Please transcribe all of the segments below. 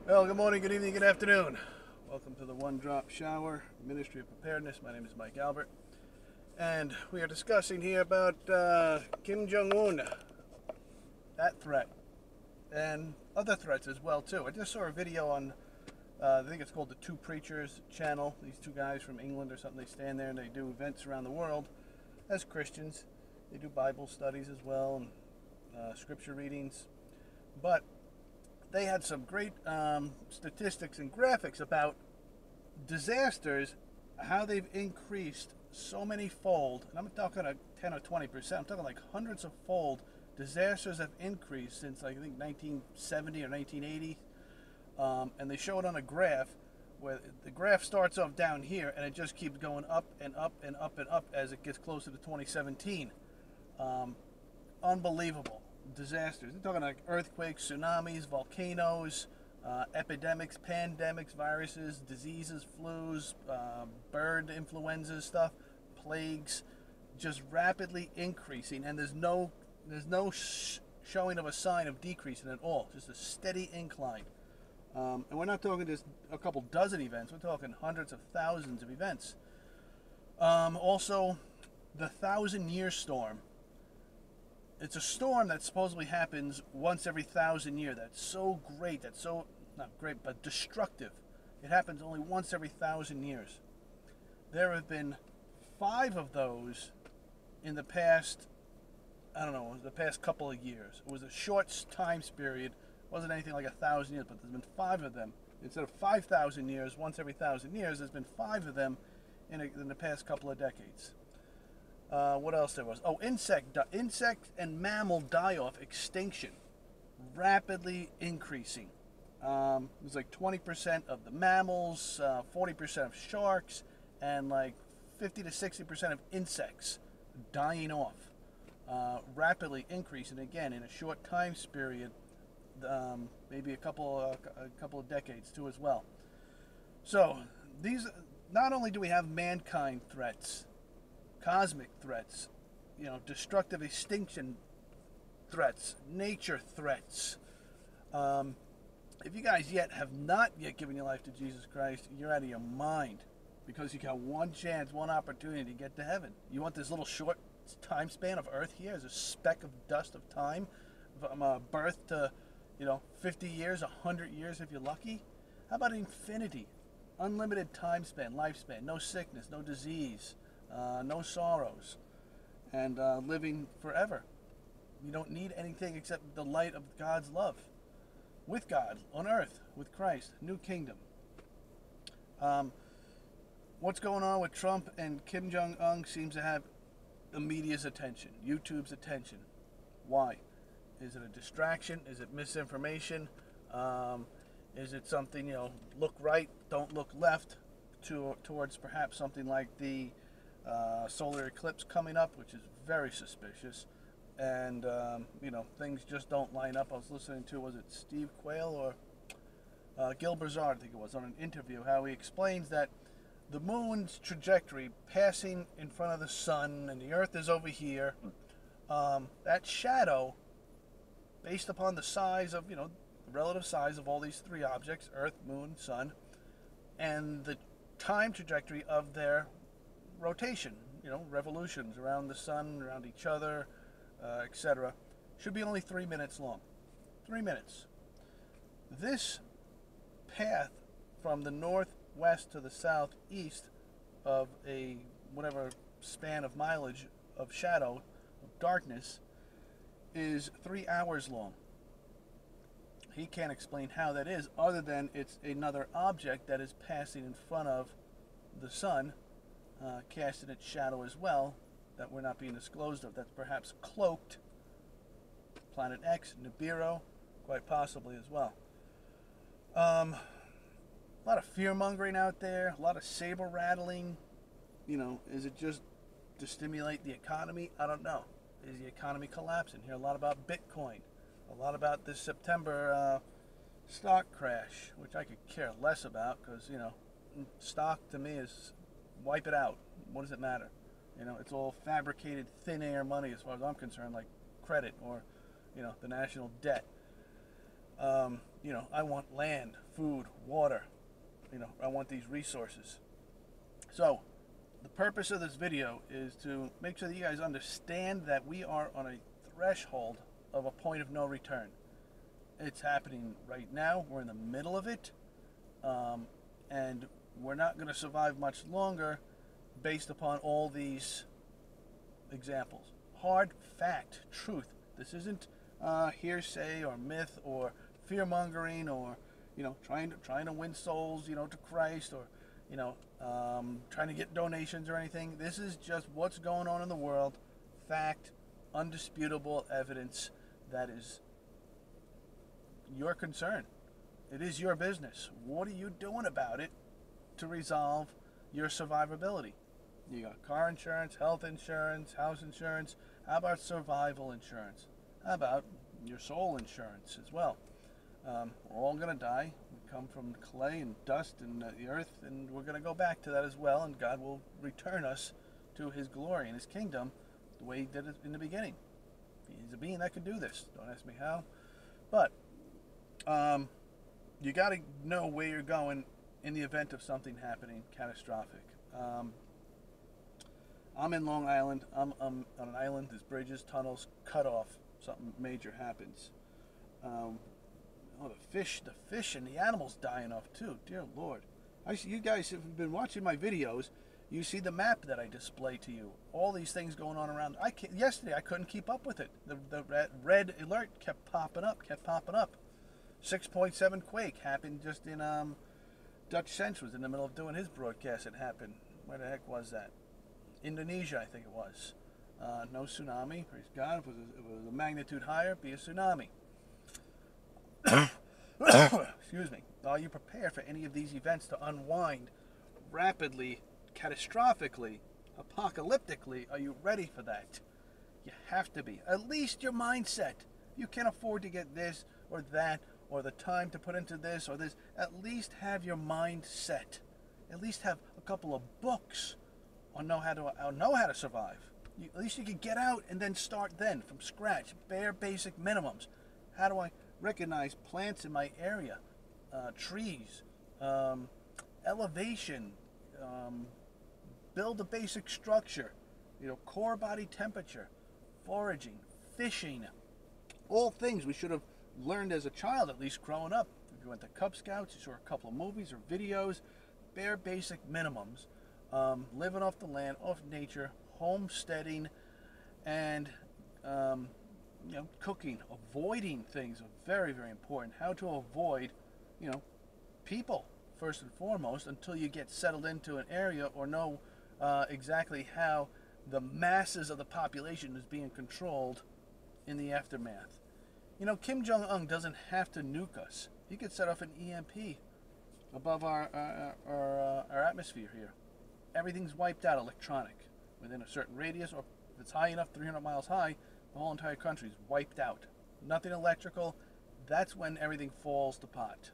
Well, good morning, good evening, good afternoon. Welcome to the One Drop Shower Ministry of Preparedness. My name is Mike Albert, and we are discussing here about Kim Jong-un, that threat, and other threats as well too. I just saw a video on, I think it's called the Two Preachers channel. These two guys from England or something, they stand there and they do events around the world as Christians. They do Bible studies as well and scripture readings, but they had some great statistics and graphics about disasters, how they've increased so many fold. And I'm talking a 10 or 20%. I'm talking like hundreds of fold. Disasters have increased since I think 1970 or 1980. And they show it on a graph where the graph starts off down here and it just keeps going up and up and up and up as it gets closer to 2017. Unbelievable disasters. They're talking like earthquakes, tsunamis, volcanoes, epidemics, pandemics, viruses, diseases, flus, bird influenza stuff, plagues, just rapidly increasing, and there's no showing of a sign of decreasing at all. Just a steady incline. And we're not talking just a couple dozen events. We're talking hundreds of thousands of events. Also, the 1,000-year storm. It's a storm that supposedly happens once every 1,000 years. That's so great. That's so, not great, but destructive. It happens only once every 1,000 years. There have been 5 of those in the past, I don't know, the past couple of years. It was a short time period. It wasn't anything like 1,000 years, but there's been 5 of them. Instead of 5,000 years, once every 1,000 years, there's been 5 of them in the past couple of decades. What else there was? Oh, insect and mammal die-off extinction, rapidly increasing. It was like 20% of the mammals, 40% of sharks, and like 50 to 60% of insects dying off, rapidly increasing again in a short time period, maybe a couple of decades too as well. So these, not only do we have mankind threats, cosmic threats, destructive extinction threats, nature threats. If you guys have not yet given your life to Jesus Christ, you're out of your mind, because you got one chance, one opportunity to get to heaven. You want this little short time span of earth here as a speck of dust of time, from birth to 50 years, 100 years if you're lucky? How about infinity? Unlimited time span, lifespan, no sickness, no disease, no sorrows, and living forever. You don't need anything except the light of God's love, with God on earth, with Christ, new kingdom. What's going on with Trump and Kim Jong-un seems to have the media's attention, YouTube's attention. Why? Is it a distraction? Is it misinformation? Is it something, look right, don't look left, towards perhaps something like the solar eclipse coming up, which is very suspicious, and things just don't line up. I was listening to, was it Steve Quayle or Gil Brazard, I think it was, on an interview, how he explains that the moon's trajectory passing in front of the sun and the earth is over here, that shadow, based upon the size of, the relative size of all these 3 objects, earth, moon, sun, and the time trajectory of their rotation, revolutions around the sun, around each other, etc., should be only 3 minutes long. 3 minutes. This path from the northwest to the southeast of a whatever span of mileage of shadow, of darkness, is 3 hours long. He can't explain how that is, other than it's another object that is passing in front of the sun, casting its shadow as well, that we're not being disclosed of, that's perhaps cloaked. Planet X, Nibiru, quite possibly as well. A lot of fear-mongering out there, a lot of saber rattling. Is it just to stimulate the economy? I don't know. Is the economy collapsing? Hear a lot about Bitcoin, a lot about this September stock crash, which I could care less about, because stock to me is wipe it out. What does it matter? It's all fabricated thin air money as far as I'm concerned, like credit or the national debt. You know, I want land, food, water. You know, I want these resources. So, the purpose of this video is to make sure that you guys understand that we are on a threshold of a point of no return. It's happening right now. We're in the middle of it. And we're not going to survive much longer based upon all these examples. Hard fact, truth. This isn't hearsay or myth or fear-mongering or, you know, trying to win souls, you know, to Christ, or, you know, trying to get donations or anything. This is just what's going on in the world. Fact, undisputable evidence that is your concern. It is your business. What are you doing about it to resolve your survivability? You got car insurance, health insurance, house insurance. How about survival insurance? How about your soul insurance as well? We're all going to die. We come from clay and dust and the earth, and we're going to go back to that as well, and God will return us to his glory and his kingdom the way he did it in the beginning. He's a being that can do this. Don't ask me how. But you got to know where you're going in the event of something happening catastrophic. I'm in Long Island. I'm on an island. There's bridges, tunnels, cut off. Something major happens. The fish and the animals dying off too. Dear Lord. You guys have been watching my videos. You see the map that I display to you. All these things going on around. Yesterday I couldn't keep up with it. The red alert kept popping up. 6.7 quake happened just in Dutch Sense was in the middle of doing his broadcast. It happened. Where the heck was that? Indonesia, I think it was. No tsunami. Praise God. If it was a magnitude higher, it'd be a tsunami. Excuse me. Are you prepared for any of these events to unwind rapidly, catastrophically, apocalyptically? Are you ready for that? You have to be. At least your mindset. You can't afford to get this or that or the time to put into this or this. At least have your mind set. At least have a couple of books on know how to survive. At least you can get out and then start then from scratch. Bare basic minimums. How do I recognize plants in my area? Trees, elevation, build a basic structure, you know, core body temperature, foraging, fishing, all things we should have learned as a child, at least growing up. If you went to Cub Scouts, you saw a couple of movies or videos, bare basic minimums, living off the land, off nature, homesteading, and you know, cooking, avoiding things are very, very important. How to avoid, you know, people first and foremost until you get settled into an area or know exactly how the masses of the population is being controlled in the aftermath. You know, Kim Jong-un doesn't have to nuke us. He could set off an EMP above our atmosphere here. Everything's wiped out electronic within a certain radius, or if it's high enough, 300 miles high, the whole entire country is wiped out. Nothing electrical. That's when everything falls to pot.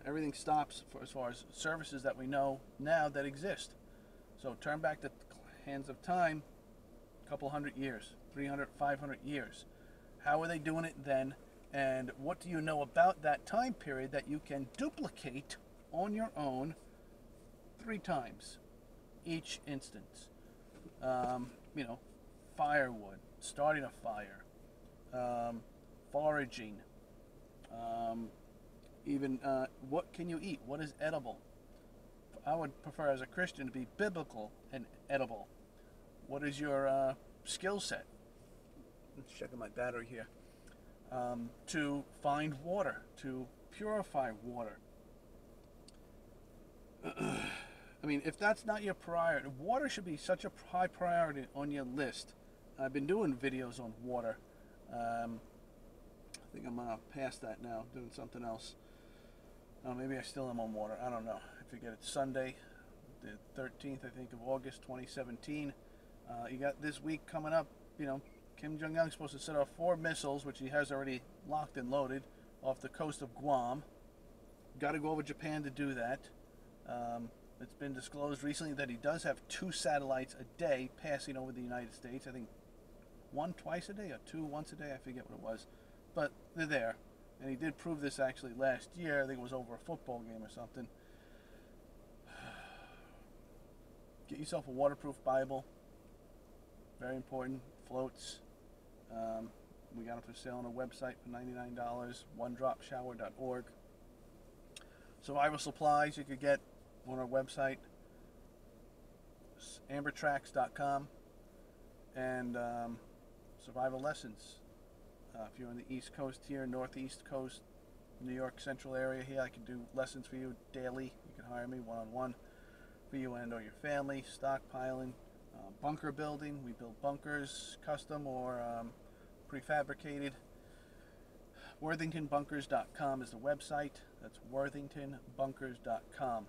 Everything stops as far as services that we know now that exist. So turn back the hands of time a couple hundred years, 300, 500 years. How are they doing it then? And what do you know about that time period that you can duplicate on your own 3 times each instance? You know, firewood, starting a fire, foraging, even what can you eat? What is edible? I would prefer as a Christian to be biblical and edible. What is your skill set? Let's check my battery here. To find water, to purify water. I mean, if that's not your priority, water should be such a high priority on your list. I've been doing videos on water. I think I'm past that now, doing something else. Maybe I still am on water. I don't know. I forget it's Sunday, the 13th, I think, of August 2017. You got this week coming up. You know, Kim Jong-un's supposed to set off 4 missiles, which he has already locked and loaded, off the coast of Guam. Got to go over Japan to do that. It's been disclosed recently that he does have 2 satellites a day passing over the United States. I think 1 twice a day or 2 once a day. I forget what it was. But they're there. and he did prove this actually last year. I think it was over a football game or something. Get yourself a waterproof Bible. Very important. Floats. We got them for sale on our website for $99. OneDropShower.org. Survival supplies you could get on our website, ambertracks.com, and survival lessons. If you're on the East Coast here, Northeast Coast, New York Central area here, I can do lessons for you daily. You can hire me one-on-one for you and or your family. Stockpiling, bunker building. We build bunkers, custom or prefabricated. WorthingtonBunkers.com is the website. That's WorthingtonBunkers.com.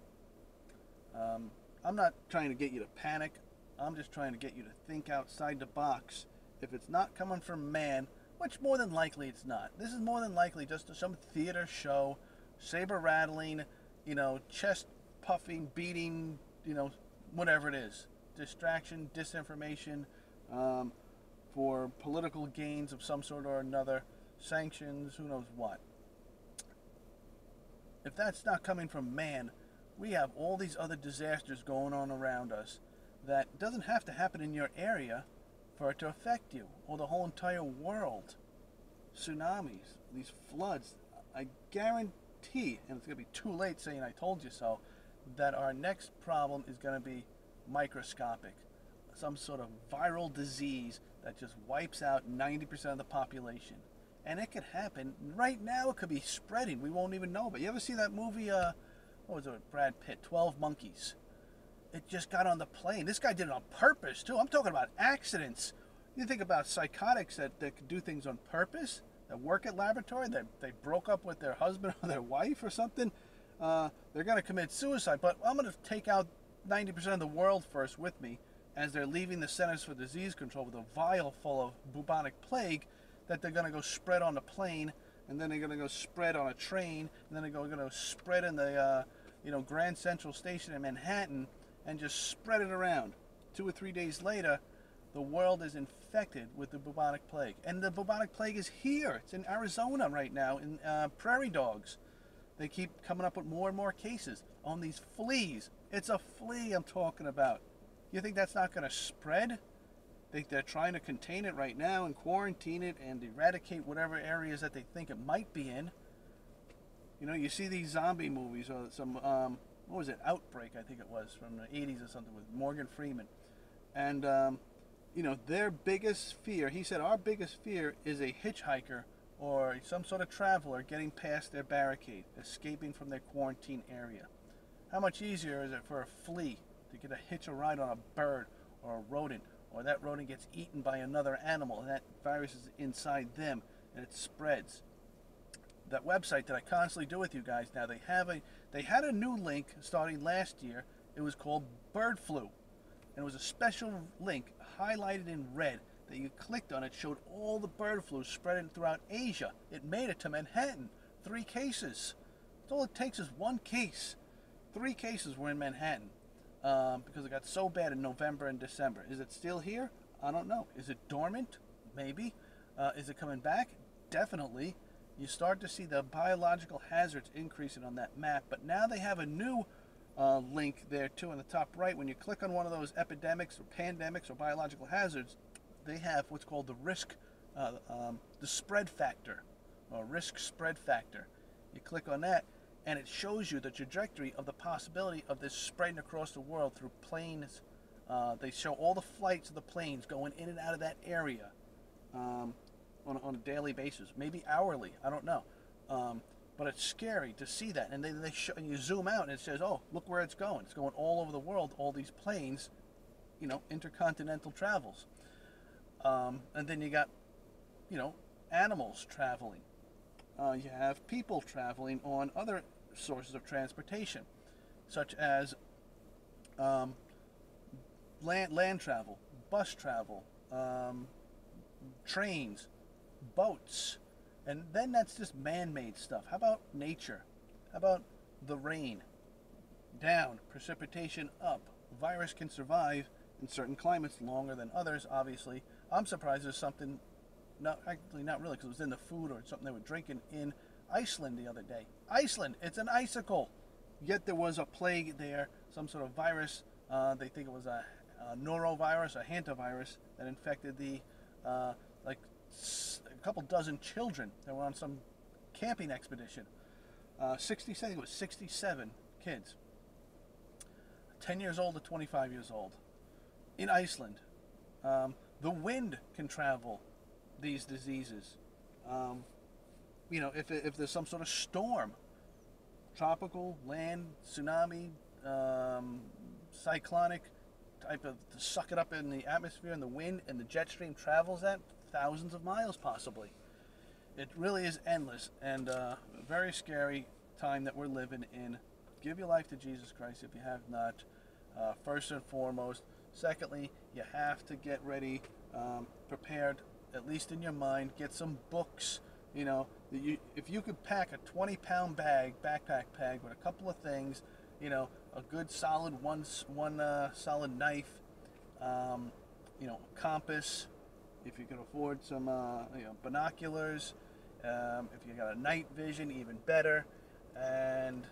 I'm not trying to get you to panic. I'm just trying to get you to think outside the box. If it's not coming from man, which more than likely it's not. This is more than likely just some theater show, saber rattling, chest puffing, beating, whatever it is. Distraction, disinformation, for political gains of some sort or another, sanctions, who knows what. If that's not coming from man, we have all these other disasters going on around us that doesn't have to happen in your area for it to affect you or the whole entire world. Tsunamis, these floods, I guarantee, and it's going to be too late saying I told you so, that our next problem is going to be microscopic. Some sort of viral disease that just wipes out 90% of the population. And it could happen right now. It could be spreading. We won't even know. But you ever see that movie, what was it with Brad Pitt, 12 Monkeys? It just got on the plane. This guy did it on purpose, too. I'm talking about accidents. You think about psychotics that could do things on purpose, that work at laboratory, that they broke up with their husband or their wife or something. They're going to commit suicide. But I'm going to take out 90% of the world first with me as they're leaving the Centers for Disease Control with a vial full of bubonic plague that they're going to go spread on the plane, and then they're going to go spread on a train, and then they're going to spread in the Grand Central Station in Manhattan, and just spread it around. 2 or 3 days later, the world is infected with the bubonic plague. And the bubonic plague is here. It's in Arizona right now, in prairie dogs. They keep coming up with more and more cases on these fleas. It's a flea I'm talking about. You think that's not going to spread? Think they're trying to contain it right now and quarantine it and eradicate whatever areas that they think it might be in. You see these zombie movies or some, what was it, Outbreak, I think it was, from the 80s or something with Morgan Freeman. And, their biggest fear, he said, our biggest fear is a hitchhiker or some sort of traveler getting past their barricade, escaping from their quarantine area. How much easier is it for a flea to get a hitch a ride on a bird or a rodent, or that rodent gets eaten by another animal and that virus is inside them and it spreads? That website that I constantly do with you guys now, they had a new link starting last year. It was called Bird Flu, and it was a special link highlighted in red that you clicked on. It showed all the bird flu spreading throughout Asia. It made it to Manhattan. 3 cases. That's all it takes is 1 case. 3 cases were in Manhattan because it got so bad in November and December. Is it still here? I don't know. Is it dormant? Maybe. Is it coming back? Definitely. You start to see the biological hazards increasing on that map, but now they have a new link there too in the top right. When you click on one of those epidemics or pandemics or biological hazards, they have what's called the risk, the spread factor, or risk spread factor. You click on that, and it shows you the trajectory of the possibility of this spreading across the world through planes. They show all the flights of the planes going in and out of that area on a daily basis, maybe hourly, I don't know. But it's scary to see that. And they show, and you zoom out and it says, oh, look where it's going. It's going all over the world, all these planes, intercontinental travels. And then you got, animals traveling. You have people traveling on other sources of transportation, such as land travel, bus travel, trains, boats. And then that's just man-made stuff. How about nature? How about the rain? Down, precipitation up. Virus can survive in certain climates longer than others, obviously. I'm surprised there's something, not really, because it was in the food or something they were drinking in Iceland the other day. Iceland, it's an icicle. Yet there was a plague there, some sort of virus. They think it was a norovirus, a hantavirus, that infected the like a couple dozen children that were on some camping expedition. I think it was 67 kids, 10 years old to 25 years old, in Iceland. The wind can travel these diseases. If there's some sort of storm, tropical, land, tsunami, cyclonic type of, to suck it up in the atmosphere and the wind, and the jet stream travels that thousands of miles possibly. It really is endless, and a very scary time that we're living in. Give your life to Jesus Christ if you have not, first and foremost. Secondly, you have to get ready, prepared, at least in your mind. Get some books. If you could pack a 20-pound backpack bag with a couple of things, a good solid one solid knife, compass, if you can afford some binoculars, if you got a night vision, even better, and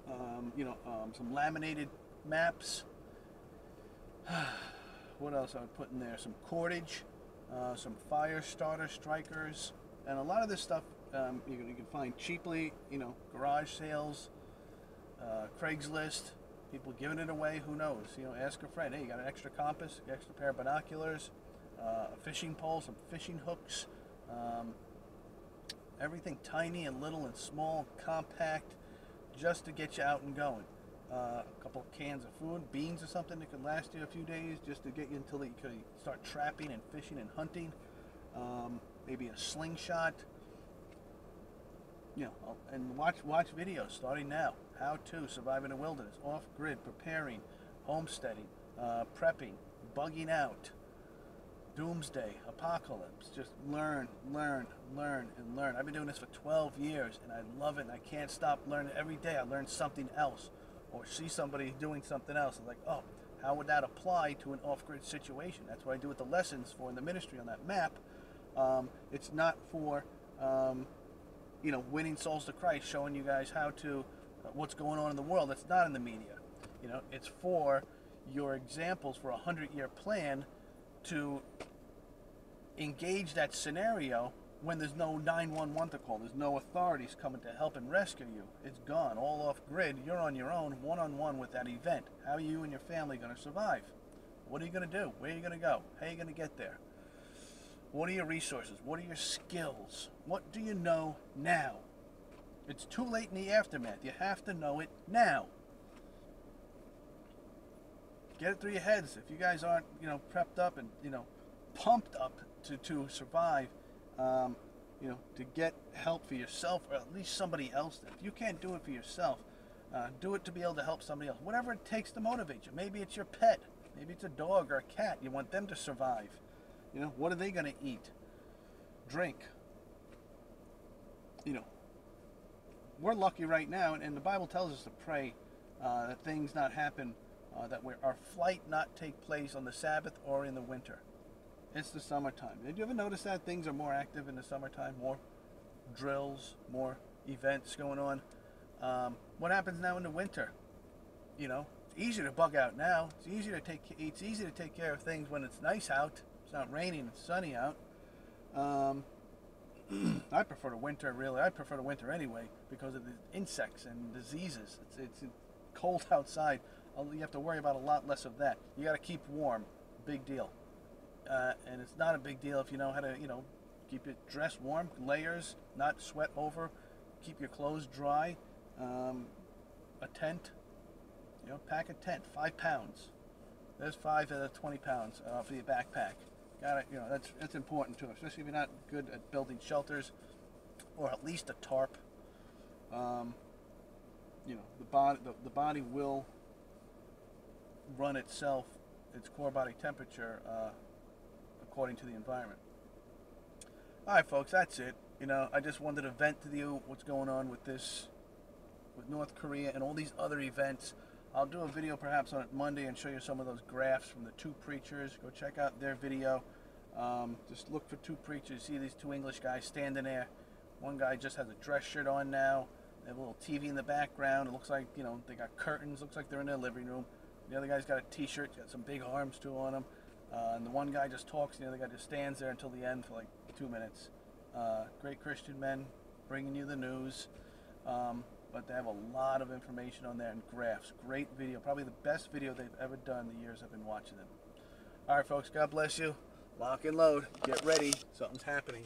some laminated maps. What else I would put in there? Some cordage, some fire starter strikers, and a lot of this stuff you can find cheaply. Garage sales, Craigslist, people giving it away. Who knows? Ask a friend. Hey, you got an extra compass, an extra pair of binoculars, a fishing pole, some fishing hooks. Everything tiny and little and small, compact, just to get you out and going. A couple of cans of food, beans or something that could last you a few days, just to get you until you could start trapping and fishing and hunting. Maybe a slingshot. And watch videos starting now. How to survive in the wilderness, off-grid, preparing, homesteading, prepping, bugging out, doomsday, apocalypse. Just learn, and learn. I've been doing this for 12 years, and I love it, and I can't stop learning. Every day I learn something else, or see somebody doing something else. I'm like, oh, how would that apply to an off-grid situation? That's what I do with the lessons for in the ministry on that map. It's not for winning souls to Christ, showing you guys how to what's going on in the world. That's not in the media. It's for your examples for a 100-year plan to engage that scenario when there's no 911 to call. There's no authorities coming to help and rescue you. It's gone, all off grid. You're on your own, one-on-one with that event. How are you and your family going to survive? What are you going to do? Where are you going to go? How are you going to get there? What are your resources? What are your skills? What do you know now? It's too late in the aftermath. You have to know it now. Get it through your heads. If you guys aren't, prepped up and, pumped up to survive, to get help for yourself, or at least somebody else. If you can't do it for yourself, do it to be able to help somebody else. Whatever it takes to motivate you. Maybe it's your pet. Maybe it's a dog or a cat. You want them to survive. What are they going to eat? Drink. We're lucky right now, and the Bible tells us to pray that things not happen, that our flight not take place on the Sabbath or in the winter. It's the summertime. Did you ever notice that things are more active in the summertime? More drills, more events going on. What happens now in the winter? It's easier to bug out now. It's easy to take care of things when it's nice out. It's not raining and sunny out. I prefer the winter, really. I prefer the winter anyway because of the insects and diseases. It's cold outside. You have to worry about a lot less of that. You got to keep warm. Big deal. And it's not a big deal if you know how to, keep it dressed warm, layers, not sweat over, keep your clothes dry. A tent, pack a tent, 5 pounds. There's 5 out of 20 pounds for your backpack. Got it. That's important too, especially if you're not good at building shelters, or at least a tarp. The body will run itself, its core body temperature, according to the environment. All right, folks, that's it. I just wanted to vent to you what's going on with North Korea and all these other events. I'll do a video perhaps on it Monday and show you some of those graphs from the 2 preachers. Go check out their video. Just look for 2 preachers. See these 2 English guys standing there. One guy just has a dress shirt on now. They have a little TV in the background. It looks like, you know, they got curtains. Looks like they're in their living room. The other guy's got a t-shirt, got some big arms too on him. And the one guy just talks, and the other guy just stands there until the end for like 2 minutes. Great Christian men bringing you the news. But they have a lot of information on there and graphs. Great video. Probably the best video they've ever done the years I've been watching them. All right, folks. God bless you. Lock and load. Get ready. Something's happening.